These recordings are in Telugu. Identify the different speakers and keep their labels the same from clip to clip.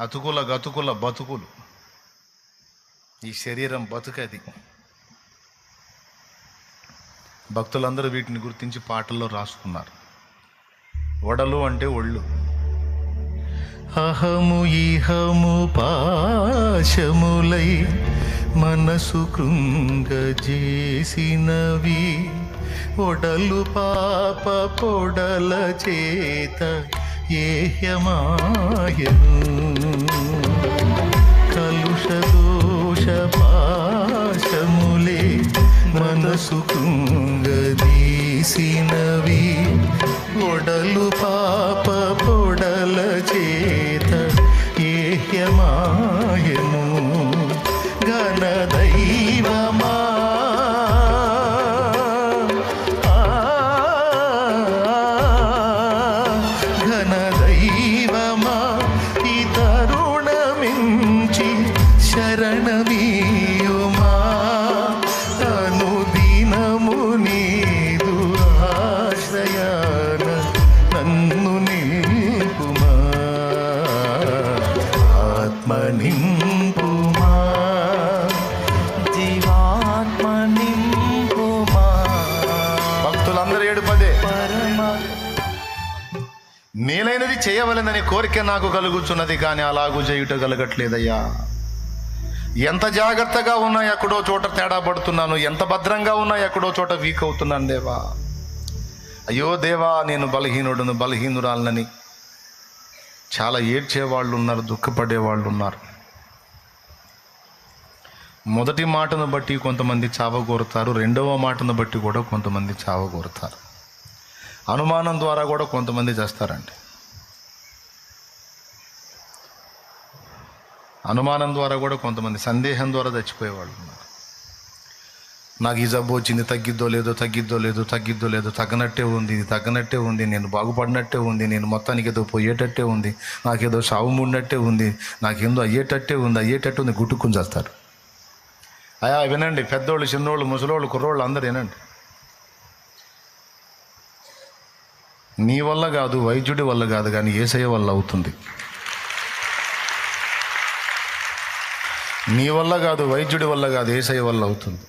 Speaker 1: అతుకుల గతుకుల బతుకులు. ఈ శరీరం బతుకది. భక్తులందరూ వీటిని గుర్తించి పాటల్లో రాసుకున్నారు. వడలు అంటే ఒళ్ళు. అహము ఇహము పాశములై మనసు కృంగజేసినవి, ఒడలు పాప పొడల చేత ఏహ్యమాయను. కలుష దోష పాశములే మనసు కృంగదీసినవి, ఒడలు పాప పొడల చేత ఏహ్యమాయను. గణదైవమా ఘనదైవమా ఈ తరుణమించి శరణమీయుమా. అనుదినము నీదు ఆశ్రయాన నన్ను నింపుమా, ఆత్మ నింపుమా, జీవాత్మ నింపుమా. భక్తులందరూ ఏడుపదే. మేలైనది చేయవలెనని కోరిక నాకు కలుగుచున్నది, కానీ అలాగూ చేయుట కలగట్లేదయ్యా. ఎంత జాగ్రత్తగా ఉన్నా ఎక్కడో చోట తేడా పడుతున్నాను, ఎంత భద్రంగా ఉన్నా ఎక్కడో చోట వీక్ అవుతున్నాను దేవా. అయ్యో దేవా, నేను బలహీనుడును, బలహీనురాలనని చాలా ఏడ్చేవాళ్ళు ఉన్నారు, దుఃఖపడేవాళ్ళు ఉన్నారు. మొదటి మాటను బట్టి కొంతమంది చావగోరుతారు, రెండవ మాటను బట్టి కూడా కొంతమంది చావగోరుతారు. అనుమానం ద్వారా కూడా కొంతమంది చేస్తారండి. అనుమానం ద్వారా కూడా కొంతమంది, సందేహం ద్వారా చచ్చిపోయేవాళ్ళు ఉన్నారు. నాకు ఈ జబ్బు వచ్చింది, తగ్గిద్దో లేదో, తగ్గిద్దో లేదో, తగ్గిద్దో లేదో, తగ్గనట్టే ఉంది, ఇది తగ్గనట్టే ఉంది, నేను బాగుపడినట్టే ఉంది, నేను మొత్తానికి ఏదో పోయేటట్టే ఉంది, నాకేదో సావు మూడినట్టే ఉంది, నాకేందో అయ్యేటట్టే ఉంది, గుట్టుకుని చేస్తారు. అయా వినండి, పెద్దోళ్ళు, చిన్నోళ్ళు, ముసలోళ్ళు, కుర్రోళ్ళు అందరు వినండి. నీ వల్ల కాదు, వైద్యుడి వల్ల కాదు, కానీ యేసయ్య వల్ల అవుతుంది. నీ వల్ల కాదు, వైద్యుడి వల్ల కాదు, యేసయ్య వల్ల అవుతుంది.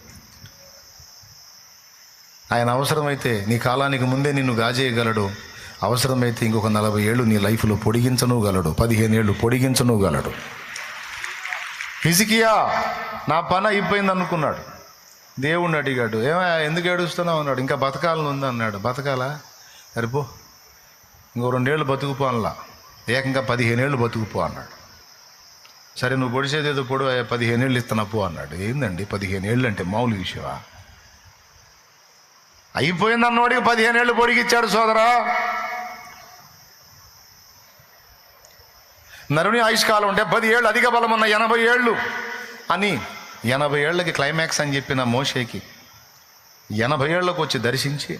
Speaker 1: ఆయన అవసరమైతే నీ కాలానికి ముందే నిన్ను గాజేయగలడు, అవసరమైతే ఇంకొక 40 ఏళ్ళు నీ లైఫ్లో పొడిగించనుగలడు, 15 ఏళ్ళు పొడిగించనుగలడు. హిజ్కియా నా పని అయిపోయింది అనుకున్నాడు. దేవుణ్ణి అడిగాడు, ఏమయ్యా ఎందుకు ఏడుస్తున్నావు అన్నాడు. ఇంకా బతకాలని ఉంది అన్నాడు. బతకాలా? సరిపో, ఇంకో 2 ఏళ్ళు బతుకుపో అనలా, ఏకంగా 15 ఏళ్ళు బతుకుపో అన్నాడు. సరే నువ్వు పొడిచేది ఏదో పొడు, 15 ఏళ్ళు ఇస్తున్నా పో అన్నాడు. ఏందండి 15 ఏళ్ళు అంటే మామూలు విషయమా? అయిపోయింది అన్నోడికి 15 ఏళ్ళు పొడిగిచ్చాడు సోదరా. నరుని ఆయుష్కాలం ఉంటే 10 ఏళ్ళు, అధిక బలం ఉన్న 80 ఏళ్ళు అని, 80 ఏళ్ళకి క్లైమాక్స్ అని చెప్పిన మోషేకి 80 ఏళ్ళకు వచ్చి దర్శించి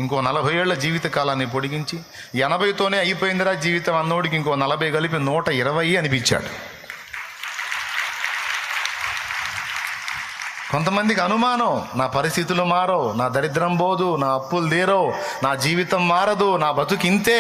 Speaker 1: ఇంకో 40 ఏళ్ల జీవిత కాలాన్ని పొడిగించి 80తోనే అయిపోయిందిరా జీవితం అన్నోడికి ఇంకో 40 కలిపి 120 అనిపించాడు. కొంతమందికి అనుమానం, నా పరిస్థితులు మారో, నా దరిద్రం పోదు, నా అప్పులు తీరో, నా జీవితం మారదు, నా బతుకు ఇంతే,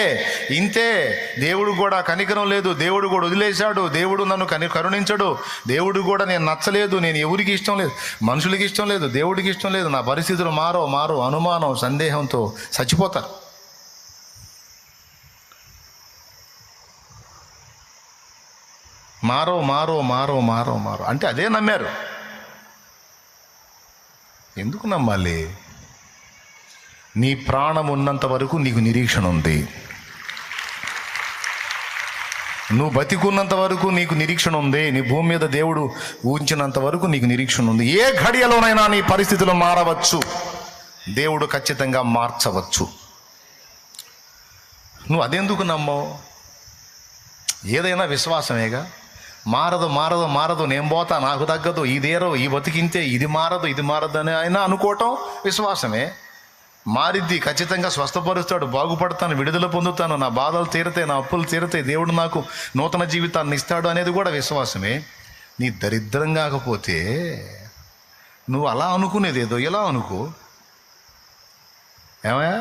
Speaker 1: దేవుడు కూడా కనికరం లేదు, దేవుడు కూడా వదిలేశాడు, దేవుడు నన్ను కరుణించడు, దేవుడు కూడా నేను నచ్చలేదు, నేను ఎవరికి ఇష్టం లేదు, మనుషులకి ఇష్టం లేదు, దేవుడికి ఇష్టం లేదు, నా పరిస్థితులు మారో అనుమానం, సందేహంతో చచ్చిపోతారు. మారో అంటే అదే నమ్మారు. ఎందుకు నమ్మాలి? నీ ప్రాణం ఉన్నంత వరకు నీకు నిరీక్షణ ఉంది. నువ్వు బతికున్నంత వరకు నీకు నిరీక్షణ ఉంది. నీ భూమి మీద దేవుడు ఊహించినంత వరకు నీకు నిరీక్షణ ఉంది. ఏ ఘడియలోనైనా నీ పరిస్థితులు మారవచ్చు, దేవుడు ఖచ్చితంగా మార్చవచ్చు. నువ్వు అదెందుకు నమ్మవు? ఏదైనా విశ్వాసమేగా. మారదు, నేను పోతా, నాకు తగ్గదు, ఇదేరో, ఈ బతికింతే, ఇది మారదు అని ఆయన అనుకోవటం విశ్వాసమే. మారిద్ది, ఖచ్చితంగా స్వస్థపరుస్తాడు, బాగుపడతాను, విడుదల పొందుతాను, నా బాధలు తీరతాయి, నా అప్పులు తీరతాయి, దేవుడు నాకు నూతన జీవితాన్ని ఇస్తాడు అనేది కూడా విశ్వాసమే. నీ దరిద్రం కాకపోతే నువ్వు అలా అనుకునేదేదో ఇలా అనుకో. ఏమయ్యా,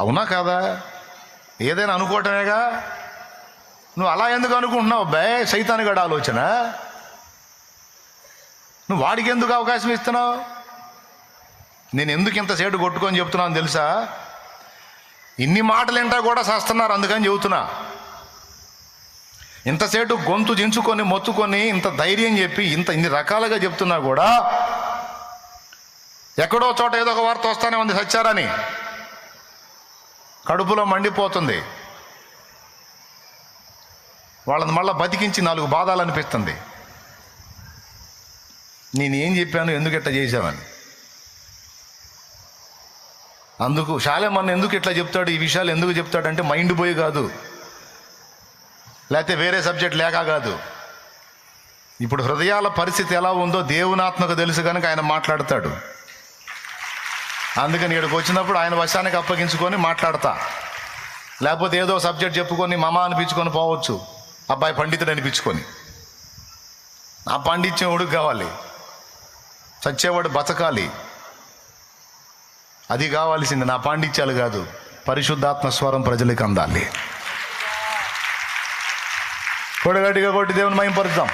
Speaker 1: అవునా కాదా? ఏదైనా అనుకోవటమేగా. నువ్వు అలా ఎందుకు అనుకుంటున్నావు సైతానుగాడి ఆలోచన. నువ్వు వాడికి ఎందుకు అవకాశం ఇస్తున్నావు? నేను ఎందుకు ఇంత సేటు కొట్టుకొని చెప్తున్నాను తెలుసా? ఇన్ని మాటలు ఏంటా కూడా చేస్తున్నారు, అందుకని చెబుతున్నా. ఇంతసేటు గొంతు దించుకొని మొత్తుకొని ఇంత ధైర్యం చెప్పి ఇన్ని రకాలుగా చెప్తున్నా కూడా ఎక్కడో చోట ఏదో ఒక వార్త వస్తానే ఉంది సచ్చారని. కడుపులో మండిపోతుంది, వాళ్ళని మళ్ళీ బతికించి 4 బాధాలు అనిపిస్తుంది. నేనేం చెప్పాను, ఎందుకు ఇట్లా చేశామని. అందుకు శాలేమన్న ఎందుకు ఇట్లా చెప్తాడు, ఈ విషయాలు ఎందుకు చెప్తాడంటే మైండ్ పోయి కాదు, లేకపోతే వేరే సబ్జెక్ట్ లేక కాదు. ఇప్పుడు హృదయాల పరిస్థితి ఎలా ఉందో దేవుని ఆత్మకు తెలుసు కనుక ఆయన మాట్లాడతాడు. అందుకని ఇక్కడికి వచ్చినప్పుడు ఆయన వశానికి అప్పగించుకొని మాట్లాడతా. లేకపోతే ఏదో సబ్జెక్ట్ చెప్పుకొని మమ అనిపించుకొని పోవచ్చు, అబ్బాయి పండితుడు అనిపించుకొని. ఆ పాండిత్యం ఉడుకు కావాలి, చచ్చేవాడు బతకాలి, అది కావాల్సింది. నా పాండిత్యాలు కాదు, పరిశుద్ధాత్మ స్వరం ప్రజలకు అందాలి. కొడగట్టిగా కొట్టి దేవుని మహిమపరుద్దాం.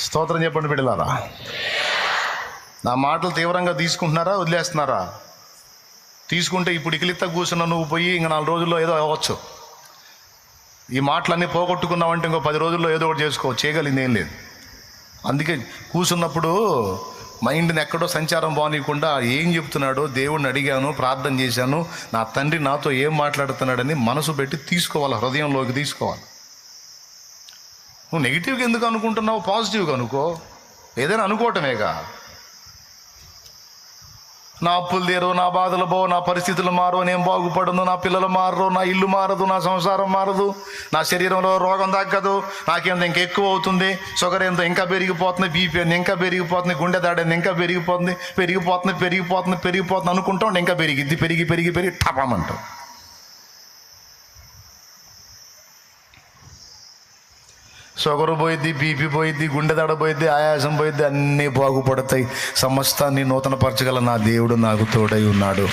Speaker 1: స్తోత్రం చెప్పండి బిడ్డలారా. నా మాటలు తీవ్రంగా తీసుకుంటున్నారా, వదిలేస్తున్నారా? తీసుకుంటే ఇప్పుడు ఇకిలిత్త కూర్చున్న నువ్వు పోయి ఇంక 4 రోజుల్లో ఏదో అవ్వచ్చు. ఈ మాటలన్నీ పోగొట్టుకున్నావంటే ఇంకో 10 రోజుల్లో ఏదో ఒకటి చేసుకోవచ్చు, చేయగలిగింది ఏం లేదు. అందుకే కూర్చున్నప్పుడు మైండ్ని ఎక్కడో సంచారం బాగోనీయకుండా ఏం చెప్తున్నాడో దేవుడిని అడిగాను, ప్రార్థన చేశాను, నా తండ్రి నాతో ఏం మాట్లాడుతున్నాడని మనసు పెట్టి తీసుకోవాలి, హృదయంలోకి తీసుకోవాలి. నువ్వు నెగిటివ్గా ఎందుకు అనుకుంటున్నావు? పాజిటివ్గా అనుకో. ఏదైనా అనుకోవటమేగా. నా అప్పులు తీరు, నా బాధలు పోవు, నా పరిస్థితులు మారు, నేను బాగుపడను, నా పిల్లలు మారరు, నా ఇల్లు మారదు, నా సంసారం మారదు, నా శరీరంలో రోగం తగ్గదు, నాకేంత ఇంకా ఎక్కువ అవుతుంది, షుగర్ ఎంత ఇంకా పెరిగిపోతుంది, బీపీ అని ఇంకా పెరిగిపోతుంది, గుండె దాడని ఇంకా పెరిగిపోతుంది అనుకుంటాం. ఇంకా పెరిగి టపమంటాం. షుగర్ పోయిద్ది, బీపీ పోయిద్ది, గుండె దడ పోయిద్ది, ఆయాసం పోయిద్ది, అన్నీ బాగుపడతాయి. సమస్తాన్ని నూతనపరచగల నా దేవుడు నాకు తోడై ఉన్నాడు.